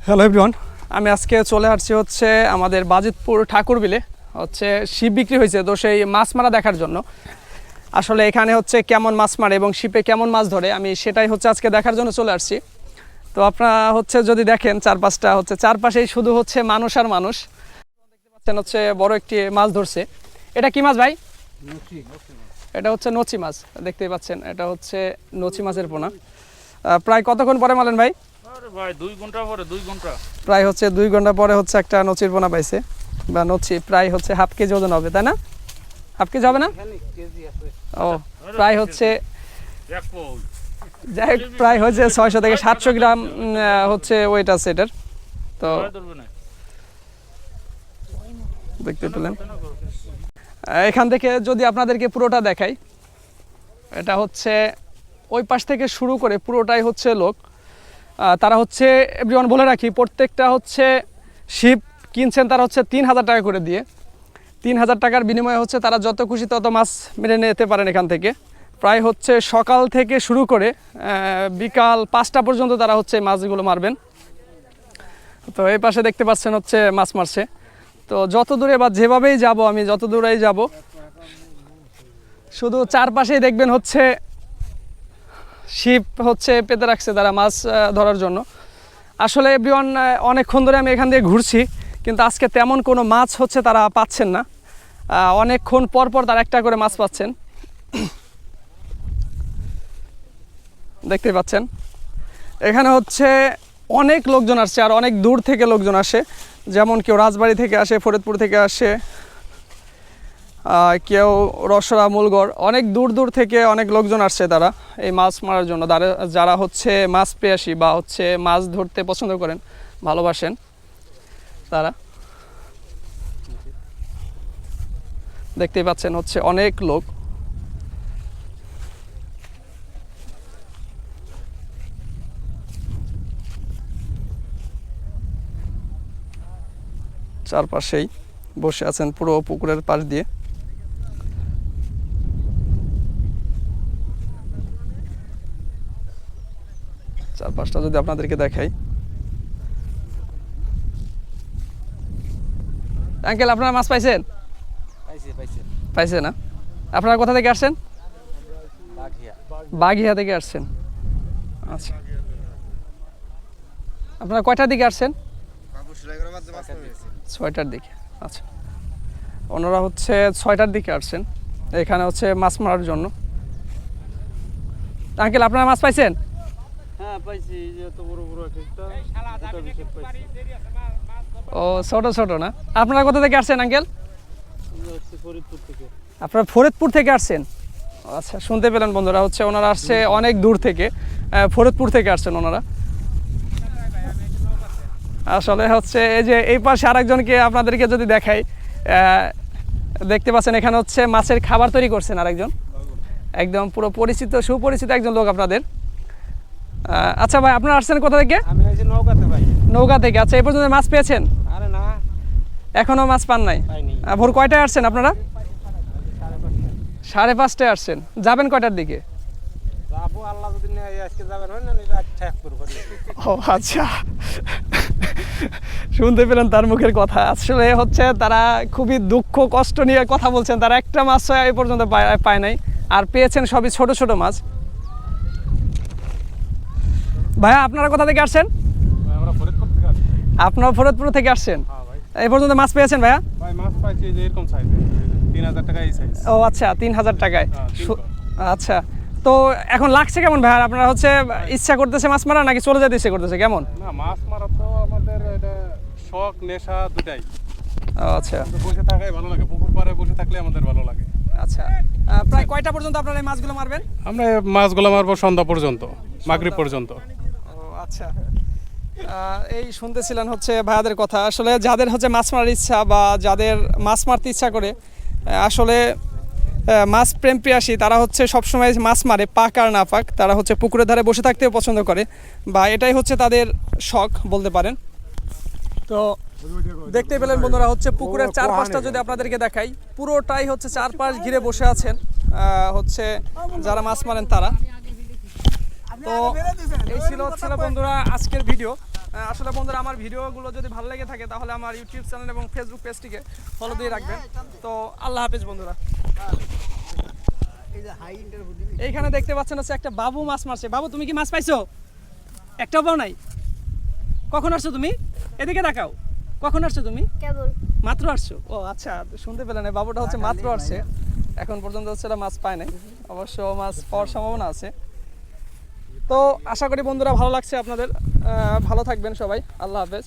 Hello everyone, আমি আজকে চলে আসছি হচ্ছে আমাদের বাজিতপুর ঠাকুরবিলে হচ্ছে শিপ বিক্রি হয়েছে, তো সেই মাছ মারা দেখার জন্য। আসলে এখানে হচ্ছে কেমন মাছ মারে এবং শিপে কেমন মাছ ধরে আমি সেটাই হচ্ছে আজকে দেখার জন্য চলে আসছি। তো আপনারা হচ্ছে যদি দেখেন চারপাশটা হচ্ছে চারপাশেই শুধু হচ্ছে মানুষ আর মানুষ। দেখতে পাচ্ছেন হচ্ছে বড় একটি মাছ ধরছে। এটা কি মাছ ভাই? এটা হচ্ছে নচি মাছ, দেখতেই পাচ্ছেন এটা হচ্ছে নচি মাছের পোনা। প্রায় কতক্ষণ পরে মারলেন ভাই? ভাই 2 ঘন্টা পরে, 2 ঘন্টা প্রায় হচ্ছে 2 ঘন্টা পরে হচ্ছে একটা নচির পোনা পাইছে, বা নচি প্রায় হচ্ছে হাফ কেজি ওজন হবে, তাই না? হাফ কেজি হবে না? ও প্রায় হচ্ছে যাই হোক, প্রায় হচ্ছে 600 থেকে 700 গ্রাম হচ্ছে ওয়েট আছে এটার। তো দেখতে পেলেন। এখান থেকে যদি আপনাদেরকে পুরোটা দেখাই, এটা হচ্ছে ওই পাশ থেকে শুরু করে পুরোটাই হচ্ছে লোক। তারা হচ্ছে এভরিওয়ান বলে রাখি, প্রত্যেকটা হচ্ছে শিপ কিনছেন তারা হচ্ছে 3000 টাকা করে দিয়ে। 3000 টাকার বিনিময়ে হচ্ছে তারা যত খুশি তত মাছ মেরে নিতে পারেন এখান থেকে। প্রায় হচ্ছে সকাল থেকে শুরু করে বিকাল 5টা পর্যন্ত তারা হচ্ছে মাছগুলো মারবেন। তো এই পাশে দেখতে পাচ্ছেন হচ্ছে মাছ মারছে। তো যত দূরে বা যেভাবেই যাব, আমি যত দূরেই যাব, শুধু চারপাশেই দেখবেন হচ্ছে শিপ হচ্ছে পেতে রাখছে তারা মাছ ধরার জন্য। আসলে এভরিওয়ান অনেকক্ষণ ধরে আমি এখান দিয়ে ঘুরছি, কিন্তু আজকে তেমন কোনো মাছ হচ্ছে তারা পাচ্ছেন না। অনেকক্ষণ পর পর তারা একটা করে মাছ পাচ্ছেন, দেখতেই পাচ্ছেন। এখানে হচ্ছে অনেক লোকজন আসছে আর অনেক দূর থেকে লোকজন আসে, যেমন কেউ রাজবাড়ি থেকে আসে, ফরিদপুর থেকে আসে, কেউ রসরা, মূলগড়, অনেক দূর দূর থেকে অনেক লোকজন আসছে তারা এই মাছ মারার জন্য। যারা হচ্ছে মাছ প্রেয়াসী বা হচ্ছে মাছ ধরতে পছন্দ করেন, ভালোবাসেন, তারা দেখতেই পাচ্ছেন হচ্ছে অনেক লোক। চারপাশেই বসে আছেন পুরো পুকুরের পাশ দিয়ে। চারপাশটা যদি আপনাদেরকে দেখাই, আঙ্কেল আপনারা মাছ পাইছেন? পাইছে না? আপনারা কোথা থেকে আসছেন? বাগিয়া থেকে আসছেন। আচ্ছা, আপনারা কয়টার দিকে আসছেন? 6টার দিকে। আচ্ছা, ওনারা হচ্ছে 6টার দিকে আসছেন এখানে হচ্ছে মাছ মারার জন্য। আঙ্কেল আপনারা মাছ পাইছেন? হ্যাঁ পাইছি, এত বড় বড় একটা ও ছোট ছোট না? আপনারা কোথা থেকে আসছেন আঙ্কেল? ফরিদপুর থেকে। আপনারা ফরিদপুর থেকে আসছেন? আচ্ছা, শুনতে পেলেন বন্ধুরা, হচ্ছে ওনারা আসছে অনেক দূর থেকে, ফরিদপুর থেকে আসছেন ওনারা। আসলে হচ্ছে এই যে এই পাশে আরেকজনকে আপনাদেরকে যদি দেখাই, দেখতে পাচ্ছেন এখানে হচ্ছে মাছের খাবার তৈরি করছেন আরেকজন, একদম পুরো পরিচিত সুপরিচিত একজন লোক আপনাদের। আচ্ছা ভাই, আপনারা আসছেন কোথা থেকে? আমি এই যে নওগাঁতে ভাই। নওগাঁ থেকে। আচ্ছা, এই পর্যন্ত মাছ পেয়েছেন? আরে না, এখনো মাছ পান নাই? পাইনি। ভোর কয়টায় আসছেন আপনারা? 5:30টায় আসছেন। যাবেন কয়টার দিকে? যাবো আল্লাহ যদি নেয়, আজকে যাবেন হয় না, আচ্ছা করব। ও আচ্ছা, শুনতে পেলেন তার মুখের কথা। আসলে হচ্ছে তারা খুবই দুঃখ কষ্ট নিয়ে কথা বলছেন। তারা একটা মাছ এই পর্যন্ত পায় নাই, আর পেয়েছেন সবই ছোট ছোট মাছ। ভাইয়া আপনারা কোথা থেকে আসছেন? আমরা ফরিদপুর থেকে আসছি। আপনারা ফরিদপুর থেকে আসছেন? হ্যাঁ ভাই। এই পর্যন্ত মাছ পেয়েছেন ভাইয়া? ভাই মাছ পাইছি যে এরকম সাইজ, 3000 টাকা এই সাইজ। ও আচ্ছা, 3000 টাকায়। হ্যাঁ, আচ্ছা, তো এখন লাগছে কেমন ভাইয়া? আপনারা হচ্ছে ইচ্ছা করতেছে মাছ মারা, নাকি চলে যেতে ইচ্ছা করতেছে, কেমন? না, মাছ মারা তো আমাদের এটা শখ, নেশা দুটাই। ও আচ্ছা বসে থাকাই ভালো লাগে, পুকুর পাড়ে বসে থাকলে আমাদের ভালো লাগে। আচ্ছা, প্রায় কয়টা পর্যন্ত আপনারা এই মাছগুলো মারবেন? আমরা এই মাছগুলো মারবো সন্ধ্যা পর্যন্ত, মাগরিব পর্যন্ত। ও আচ্ছা, এই শুনতেছিলেন হচ্ছে ভাইয়াদের কথা। আসলে যাদের হচ্ছে মাছ মারার ইচ্ছা বা যাদের মাছ মারতে ইচ্ছা করে, আসলে মাছ প্রেম প্রিয়াসী, তারা হচ্ছে সবসময় মাছ মারে, পাক আর না পাক, তারা হচ্ছে পুকুরের ধারে বসে থাকতেও পছন্দ করে, বা এটাই হচ্ছে তাদের শখ বলতে পারেন। তো দেখতে পেলেন বন্ধুরা, হচ্ছে পুকুরের চারপাশটা যদি আপনাদেরকে দেখাই, পুরোটাই হচ্ছে চারপাশ ঘিরে বসে আছেন হচ্ছে যারা মাছ মারেন তারা। তো এই ছিল বন্ধুরা আজকের ভিডিও। আসলে বন্ধুরা আমার ভিডিওগুলো যদি ভালো লেগে থাকে তাহলে আমার ইউটিউব চ্যানেল এবং ফেসবুক পেজটিকে ফলো দিয়ে রাখবেন। তো আল্লাহ হাফেজ বন্ধুরা। এইখানে দেখতে পাচ্ছেন হচ্ছে একটা বাবু মাছ মারছে। বাবু তুমি কি মাছ পাইছো? একটাও পাও নাই? কখন আসছো তুমি? এদিকে দেখাও। কখন আসছো তুমি? কেবল মাত্র আসছো? ও আচ্ছা, শুনতে পেলে না, বাবুটা হচ্ছে মাত্র আসছে, এখন পর্যন্ত হচ্ছে মাছ পায় নাই। অবশ্য মাছ পাওয়ার সম্ভাবনা আছে। তো আশা করি বন্ধুরা ভালো লাগছে আপনাদের। ভালো থাকবেন সবাই, আল্লাহ হাফেজ।